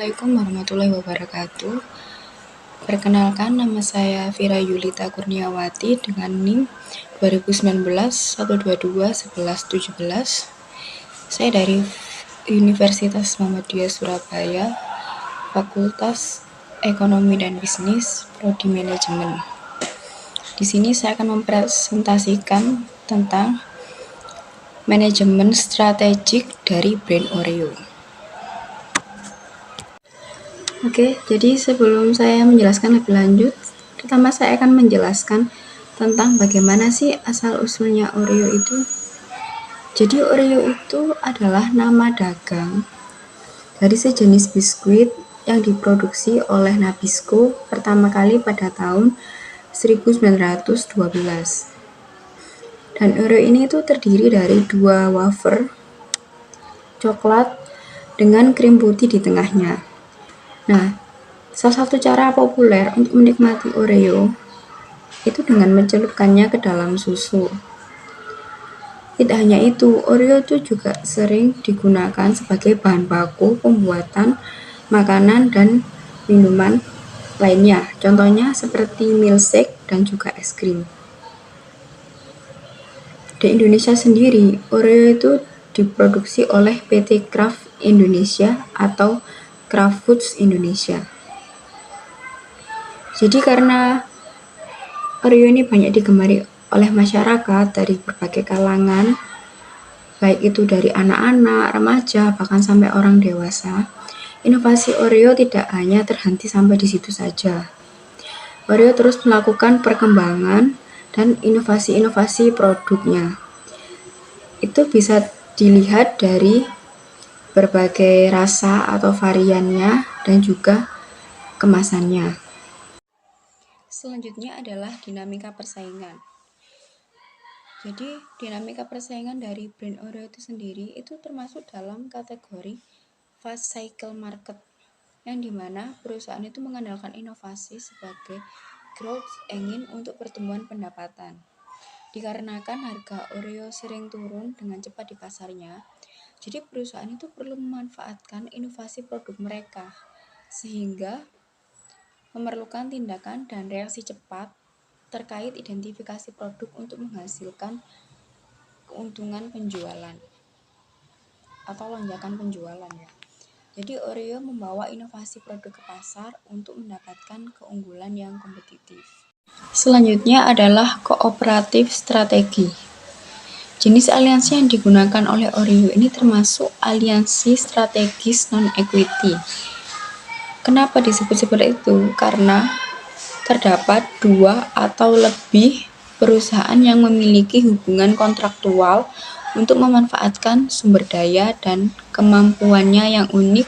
Assalamualaikum warahmatullahi wabarakatuh. Perkenalkan, nama saya Vira Yulita Kurniawati dengan NIM 2019 122 11 17. Saya dari Universitas Muhammadiyah Surabaya, Fakultas Ekonomi dan Bisnis, Prodi Manajemen. Di sini saya akan mempresentasikan tentang manajemen strategik dari brand Oreo. Oke, jadi sebelum saya menjelaskan lebih lanjut, pertama saya akan menjelaskan tentang bagaimana sih asal-usulnya Oreo itu. Jadi Oreo itu adalah nama dagang dari sejenis biskuit yang diproduksi oleh Nabisco pertama kali pada tahun 1912. Dan Oreo ini itu terdiri dari 2 wafer coklat dengan krim putih di tengahnya. Nah, salah satu cara populer untuk menikmati Oreo itu dengan mencelupkannya ke dalam susu. Tidak hanya itu, Oreo itu juga sering digunakan sebagai bahan baku pembuatan makanan dan minuman lainnya. Contohnya seperti milkshake dan juga es krim. Di Indonesia sendiri, Oreo itu diproduksi oleh PT Kraft Indonesia atau Kraft Foods Indonesia. Jadi karena Oreo ini banyak digemari oleh masyarakat dari berbagai kalangan, baik itu dari anak-anak, remaja, bahkan sampai orang dewasa, inovasi Oreo tidak hanya terhenti sampai di situ saja. Oreo terus melakukan perkembangan dan inovasi-inovasi produknya. Itu bisa dilihat dari berbagai rasa atau variannya dan juga kemasannya. Selanjutnya adalah dinamika persaingan. Jadi dinamika persaingan dari brand Oreo itu sendiri itu termasuk dalam kategori fast cycle market, yang dimana perusahaan itu mengandalkan inovasi sebagai growth engine untuk pertumbuhan pendapatan. Dikarenakan harga Oreo sering turun dengan cepat di pasarnya, jadi perusahaan itu perlu memanfaatkan inovasi produk mereka, sehingga memerlukan tindakan dan reaksi cepat terkait identifikasi produk untuk menghasilkan keuntungan penjualan atau lonjakan penjualan ya. Jadi Oreo membawa inovasi produk ke pasar untuk mendapatkan keunggulan yang kompetitif. Selanjutnya adalah kooperatif strategi. Jenis aliansi yang digunakan oleh Oreo ini termasuk aliansi strategis non-equity. Kenapa disebut seperti itu? Karena terdapat 2 atau lebih perusahaan yang memiliki hubungan kontraktual untuk memanfaatkan sumber daya dan kemampuannya yang unik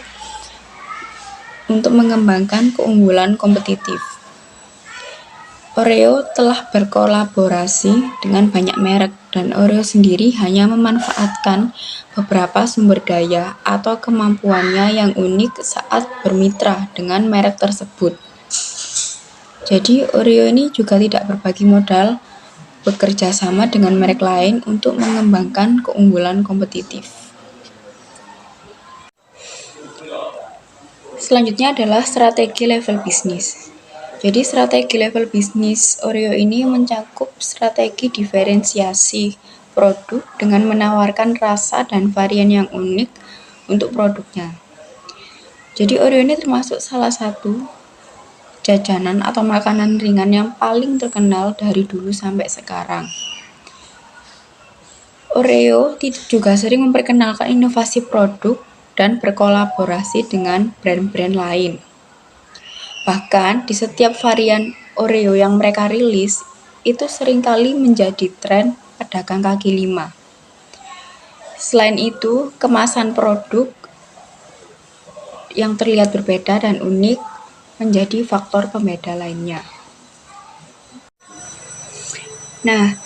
untuk mengembangkan keunggulan kompetitif. Oreo telah berkolaborasi dengan banyak merek dan Oreo sendiri hanya memanfaatkan beberapa sumber daya atau kemampuannya yang unik saat bermitra dengan merek tersebut. Jadi Oreo ini juga tidak berbagi modal, bekerja sama dengan merek lain untuk mengembangkan keunggulan kompetitif. Selanjutnya adalah strategi level bisnis. Jadi strategi level bisnis Oreo ini mencakup strategi diferensiasi produk dengan menawarkan rasa dan varian yang unik untuk produknya. Jadi Oreo ini termasuk salah satu jajanan atau makanan ringan yang paling terkenal dari dulu sampai sekarang. Oreo juga sering memperkenalkan inovasi produk dan berkolaborasi dengan brand-brand lain. Bahkan di setiap varian Oreo yang mereka rilis, itu seringkali menjadi tren pedagang kaki lima. Selain itu, kemasan produk yang terlihat berbeda dan unik menjadi faktor pembeda lainnya. Nah,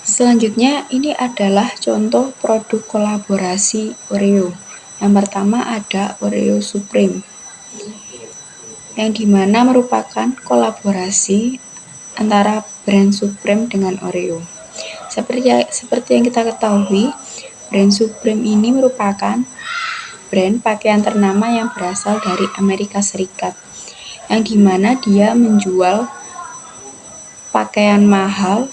selanjutnya ini adalah contoh produk kolaborasi Oreo. Yang pertama ada Oreo Supreme, yang dimana merupakan kolaborasi antara brand Supreme dengan Oreo. Seperti yang kita ketahui, brand Supreme ini merupakan brand pakaian ternama yang berasal dari Amerika Serikat, yang dimana dia menjual pakaian mahal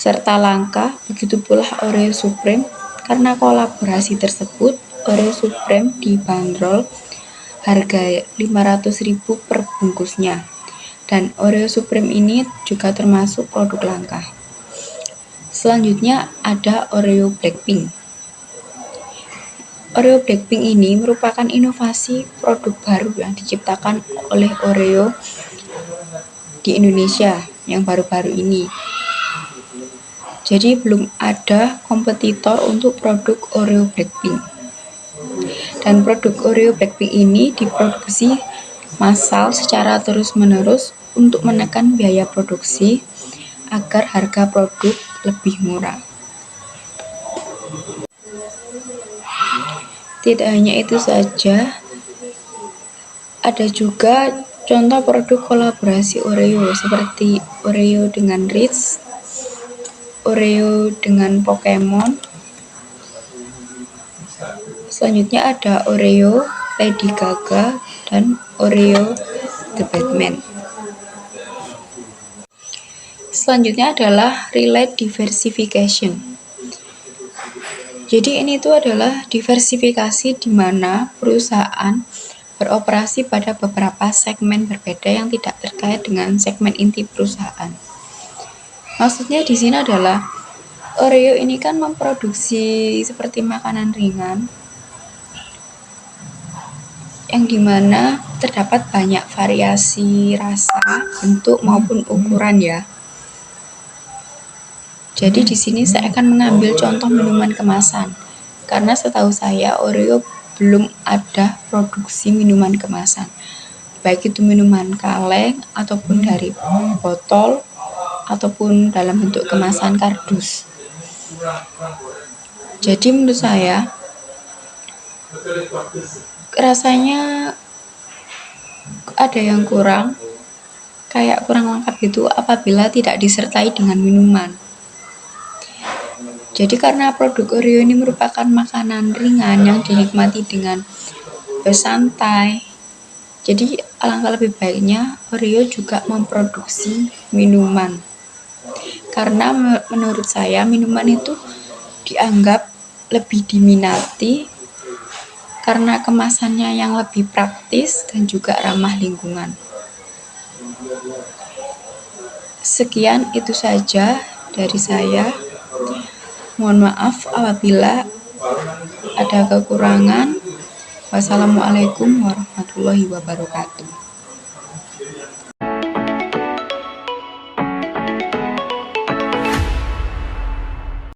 serta langka. Begitu pula Oreo Supreme. Karena kolaborasi tersebut, Oreo Supreme dibanderol harga 500.000 per bungkusnya. Dan Oreo Supreme ini juga termasuk produk langka. Selanjutnya ada Oreo Blackpink. Oreo Blackpink ini merupakan inovasi produk baru yang diciptakan oleh Oreo di Indonesia yang baru-baru ini. Jadi belum ada kompetitor untuk produk Oreo Blackpink. Dan produk Oreo Blackpink ini diproduksi massal secara terus-menerus untuk menekan biaya produksi agar harga produk lebih murah. Tidak hanya itu saja, ada juga contoh produk kolaborasi Oreo seperti Oreo dengan Ritz, Oreo dengan Pokemon. Selanjutnya ada Oreo Lady Gaga dan Oreo The Batman. Selanjutnya adalah relate diversification. Jadi ini tuh adalah diversifikasi di mana perusahaan beroperasi pada beberapa segmen berbeda yang tidak terkait dengan segmen inti perusahaan. Maksudnya di sini adalah Oreo ini kan memproduksi seperti makanan ringan yang dimana terdapat banyak variasi rasa, bentuk maupun ukuran ya. Jadi di sini saya akan mengambil contoh minuman kemasan, karena setahu saya Oreo belum ada produksi minuman kemasan, baik itu minuman kaleng ataupun dari botol ataupun dalam bentuk kemasan kardus. Jadi menurut saya rasanya ada yang kurang, kayak kurang lengkap gitu apabila tidak disertai dengan minuman. Jadi karena produk Oreo ini merupakan makanan ringan yang dinikmati dengan bersantai, jadi alangkah lebih baiknya Oreo juga memproduksi minuman. Karena menurut saya minuman itu dianggap lebih diminati karena kemasannya yang lebih praktis dan juga ramah lingkungan. Sekian itu saja dari saya. Mohon maaf apabila ada kekurangan. Wassalamualaikum warahmatullahi wabarakatuh.